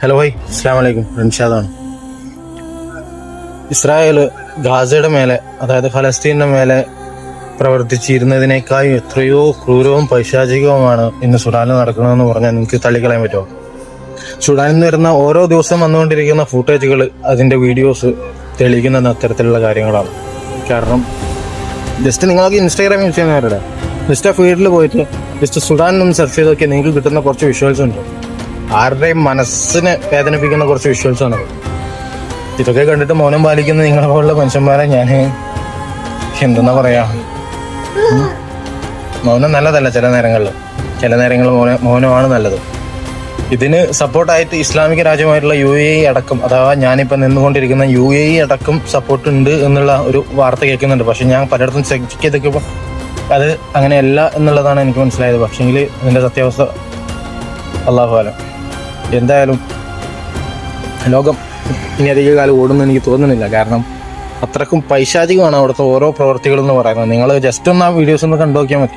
Hello bhai, അസ്സലാമു അലൈക്കും. റിൻഷാദാണ്. Israel ഗാസയുടെ മേലെ, അതായത് ഫലസ്തീൻ്റെ മേലെ പ്രവർത്തിച്ചിരുന്നതിനേക്കാൾ എത്രയോ ക്രൂരവും പൈശാചികവുമാണ് ഇന്ന് സുഡാനിൽ നടക്കുന്നതെന്ന് പറഞ്ഞാൽ നിങ്ങൾക്ക് തള്ളിക്കളയാൻ പറ്റുമോ? സുഡാനിൽ നിന്ന് വരുന്ന ഓരോ ദിവസം വന്നുകൊണ്ടിരിക്കുന്ന ഫൂട്ടേജുകൾ, അതിൻ്റെ വീഡിയോസ് തെളിയിക്കുന്ന അത്തരത്തിലുള്ള കാര്യങ്ങളാണ്. കാരണം ജസ്റ്റ് നിങ്ങൾക്ക് ഇൻസ്റ്റാഗ്രാം യൂസ് ചെയ്യുന്നവരുടെ ജസ്റ്റ് ആ ഫീൽഡിൽ പോയിട്ട് ജസ്റ്റ് സുഡാനിൽ നിന്ന് സെർച്ച് ചെയ്ത് നോക്കിയാൽ നിങ്ങൾക്ക് കിട്ടുന്ന കുറച്ച് വിഷ്വൽസ് ഉണ്ട്. ആരുടെയും മനസ്സിനെ വേദനിപ്പിക്കുന്ന കുറച്ച് വിഷ്വൽസാണ്. ഇതൊക്കെ കണ്ടിട്ട് മൗനം പാലിക്കുന്ന നിങ്ങളെ പോലുള്ള മനുഷ്യന്മാരെ ഞാൻ എന്തെന്നാ പറയാ, മൗനം നല്ലതല്ല. ചില നേരങ്ങളിൽ മൗനമാണ് നല്ലത്. ഇതിന് സപ്പോർട്ടായിട്ട് ഇസ്ലാമിക രാജ്യമായിട്ടുള്ള UAE അടക്കം, അഥവാ ഞാനിപ്പോൾ നിന്നുകൊണ്ടിരിക്കുന്ന UAE അടക്കം സപ്പോർട്ട് ഉണ്ട് എന്നുള്ള ഒരു വാർത്ത കേൾക്കുന്നുണ്ട്. പക്ഷെ ഞാൻ പലയിടത്തും ചെക്ക് ചെയ്തൊക്കെയപ്പോൾ അത് അങ്ങനെയല്ല എന്നുള്ളതാണ് എനിക്ക് മനസ്സിലായത്. പക്ഷെങ്കിൽ അതിൻ്റെ സത്യാവസ്ഥ അല്ലാഹു ആലം. എന്തായാലും ലോകം ഇനി അധിക കാലം ഓടുമെന്ന് എനിക്ക് തോന്നുന്നില്ല. കാരണം അത്രക്കും പൈശാചികമാണ് അവിടുത്തെ ഓരോ പ്രവർത്തികളെന്ന് പറയുന്നത്. നിങ്ങൾ ജസ്റ്റ് ഒന്ന് ആ വീഡിയോസ് ഒന്ന് കണ്ടു നോക്കിയാൽ മതി.